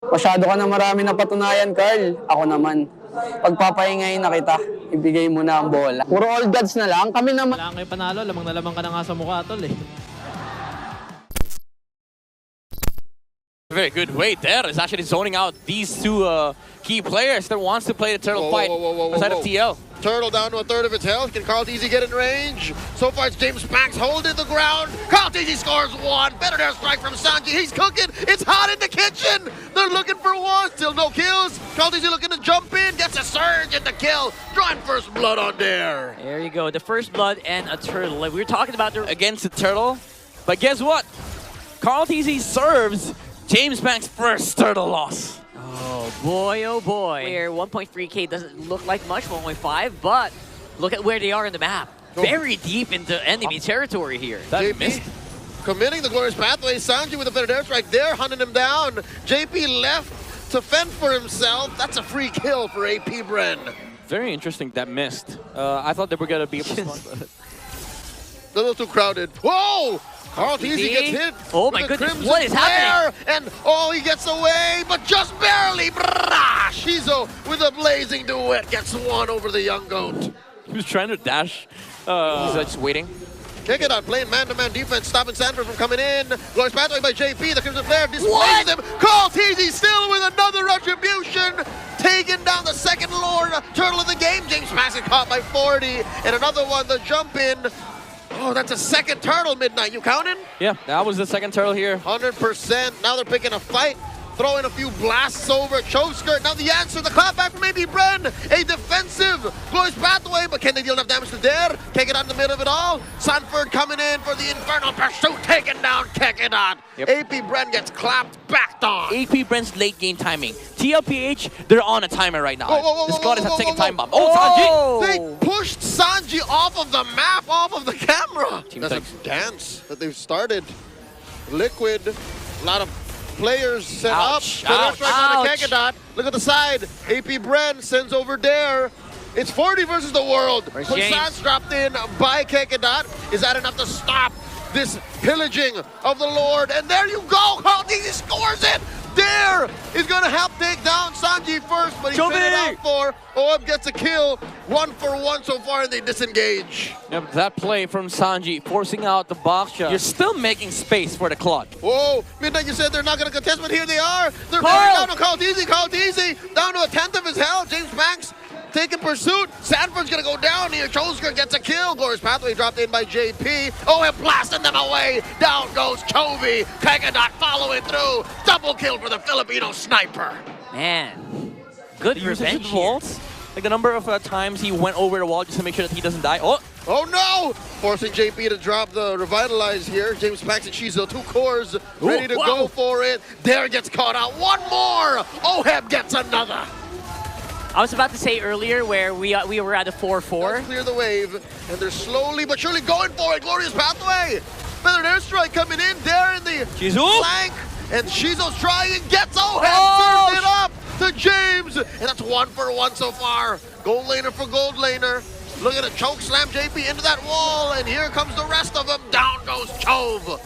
Masyado ka na marami na patunayan, Carl. Ako naman. Pagpapahingayin na kita, ibigay mo na ang bola. Puro all gods na lang, kami naman. Wala kayo panalo, lamang na lamang ka na nga sa mukha, tol eh. Very good wait there. Is actually zoning out these two key players that wants to play the turtle fight aside of TL. Turtle down to a third of its health. Can Karltzy get in range? So far it's Jamespangks holding the ground. Karltzy scores one. Better airstrike from Sanji. He's cooking. It's hot in the kitchen. They're looking for one. Still no kills. Karltzy looking to jump in. Gets a surge in the kill. Drawing first blood on there. There you go. The first blood and a turtle. Like we were talking about Against the turtle. But guess what? Karltzy serves Jamespangks' first turtle loss. Oh boy, oh boy. Where 1.3k doesn't look like much, 1.5, but look at where they are in the map. Very deep into enemy territory here. That JP missed. committing the glorious pathway. Sanji with a better airstrike there, hunting him down. JP left to fend for himself. That's a free kill for AP Bren. Very interesting that missed. I thought they were going to be able to spawn. A little too crowded. Whoa! Karltzy gets hit. Oh my goodness, what is happening? And oh, he gets away, but just barely. Brah! Shizo with a blazing duet gets one over the young goat. He was trying to dash. He's just waiting. Kick it out, playing man-to-man defense, stopping Sanford from coming in. Glorious pathway by JP, the Crimson Flare displays him. Karltzy still with another retribution. Taking down the second Lord Turtle of the game. Jamespangks is caught by 40. And another one, the jump in. Oh, that's a second turtle, Midnight. You counting? Yeah, that was the second turtle here. 100%. Now they're picking a fight. Throwing a few blasts over Chokeskirt. Now the answer, the clapback from maybe Bren. A defensive glorious pathway, but can they deal enough damage to Dare? Kick it out in the middle of it all. Sanford coming in for the Infernal Pursuit. Taken down, kick it out. Yep. AP Bren gets clapped, backed on. AP Bren's late game timing. TLPH, they're on a timer right now. The squad is at second time bomb. Oh, Sanji! They pushed Sanji off of the map, off of the camera. Team That's thanks. a dance that they've started. Liquid, a lot of players set Ouch, up. ouch, On the ouch. Kekadot. Look at the side. AP Bren sends over Dare. It's 40 versus the world. Where's James? Puissance dropped in by Kekadot. Is that enough to stop this pillaging of the Lord? And there you go. Karltzy scores it. Dare is going to help take down Sanji first, but he's fitted out for. Oab gets a kill. 1 for 1 so far, and they disengage. Yep, that play from Sanji, forcing out the box shot. You're still making space for the clutch. Whoa, Midnight, you said they're not going to contest, but here they are. They're Carl! going down on Karltzy down to a tenth of his health. Jamespangks taking pursuit. Sanford's going to go down here. Chosker gets a kill. Glorious Pathway dropped in by JP. Oh, and blasting them away. Down goes Chovy. Kekadot following through. Double kill for the Filipino sniper. Man, good The usage of revenge the here. vaults, like the number of times he went over the wall just to make sure that he doesn't die. Oh, Oh no! Forcing JP to drop the Revitalize here. Jamespangks and Shizo, 2 cores, ready to go for it. Dare gets caught out. One more! Oheb gets another. I was about to say earlier where we were at a 4-4. Let's clear the wave, and they're slowly but surely going for it. Glorious Pathway! Feathered Airstrike coming in. Dare in the Shizu? flank, and Shizo's trying, gets Oheb, Oh! serves it up to James, and that's 1 for 1 so far. Gold laner for gold laner. Look at it, choke slam JP into that wall, and here comes the rest of them. Down goes Chove.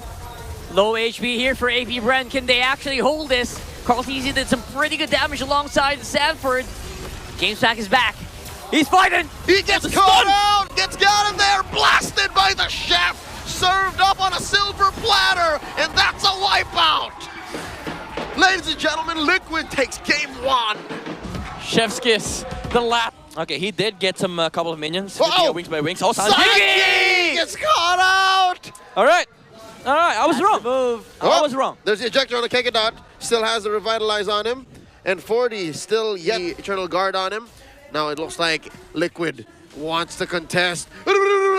Low HP here for AP Bren. Can they actually hold this? Karltzy did some pretty good damage alongside Sanford. Jamespangks is back. He's fighting! He gets caught out, gets got him there, blasted by the chef, served up on a silver platter, and that's a wipeout. Ladies and gentlemen, Liquid takes game 1. chef's kiss, the lap. Okay, he did get some couple of minions. Wings by wings. Oh, Sanji! Sanji gets caught out. All right, I was wrong. I was wrong. There's the ejector on the Kekadot, still has the Revitalize on him, and 40 still yet the Eternal Guard on him. Now it looks like Liquid wants to contest.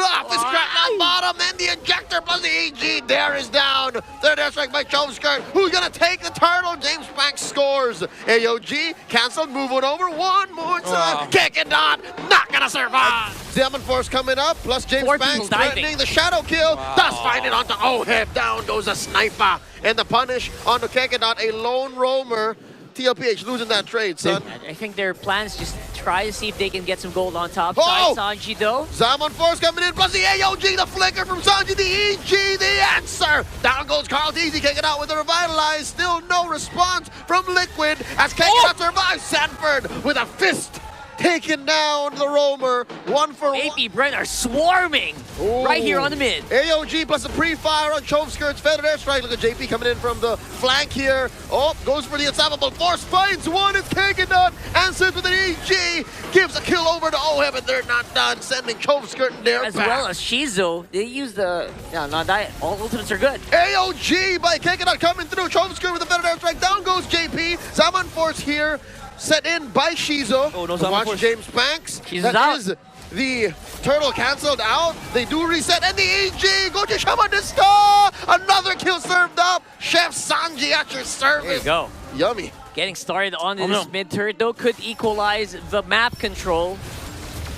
Off the scrap down bottom, and the ejector plus the EG. Dare is down. Third airstrike by Choveskirt. Who's gonna take the turtle? Jamespangks scores. AOG canceled, moving over. One more time. Kick it on. Not gonna survive. Demon Force coming up, plus Jamespangks threatening the shadow kill. Does find it onto Oheb. Down goes a sniper. And the punish onto Kekadot, a lone roamer. TLPH losing that trade, son. I think their plans just try to see if they can get some gold on top Oh! side. Sanji though. Zaman Force coming in, plus the AOG, the flicker from Sanji, the EG, the answer! Down goes Karltzy, kicking out with a revitalize. Still no response from Liquid as Kakarot survives. Sanford with a fist. Taking down the roamer, 1 for 1. AP Bren are swarming right here on the mid. AOG plus a pre-fire on Chovskirt's feathered airstrike. Look at JP coming in from the flank here. Oh, goes for the unstoppable force, finds one. It's Kakarot, answers with an EG, gives a kill over to Oheb, and they're not done, sending Chovskirt in there As back. well as Shizo. They use the... No, not that. All ultimates are good. AOG by Kakarot coming through. Chovskirt with the feathered airstrike. Down goes JP. Zaman Force here. Set in by Shizo. Oh, no, To Zaman watch Force. Jamespangks. Shizo's That out. is the turtle cancelled out. They do reset, and the EG go to Shamanista. Another kill served up. Chef Sanji at your service. There you go. Yummy. Getting started on this no. mid turret though could equalize the map control.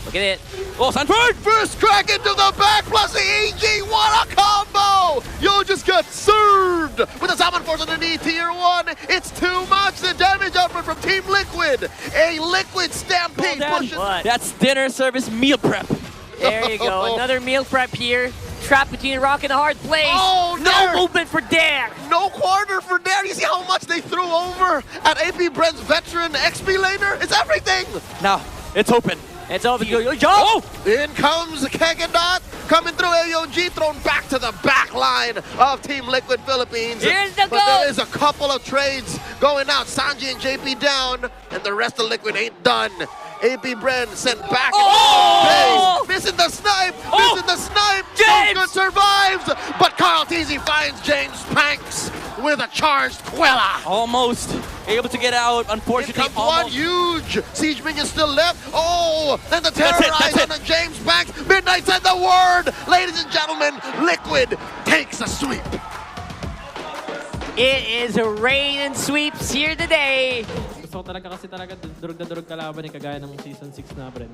Look at it. Oh, Sanford! First crack into the back plus the EG. What a combo! Yo just got served with a Zaman Force underneath tier 1. It's too much. The damage output from Team Liquid. A Liquid stampede pushes. What? That's dinner service meal prep. There you go. Another meal prep here. Trapped between a rock and a hard place. Oh, no Dare. movement for Dare. No quarter for Dare. You see how much they threw over at AP Bren's veteran XP laner? It's everything. Now, it's open. It's over. Yo, jump! Oh! In comes Kakarot, coming through AOG, thrown back to the back line of Team Liquid Philippines. Here's the But goal. there is a couple of trades going out. Sanji and JP down, and the rest of Liquid ain't done. AP Bren sent back. Oh! Base, missing the snipe, Oh! missing the snipe. James! Good survives, but Karltzy finds Jamespangks with a charged Quella. Almost able to get out. Here Unfortunately, comes one almost. huge siege minion still left. Oh, then the That's terrorize it. on the Jamespangks. Midnight said the word. Ladies and gentlemen, Liquid takes a sweep. It is a rain and sweeps here today. Gusto ko talaga kasi durog na durog kalaban kagaya ng season 6 na Bren.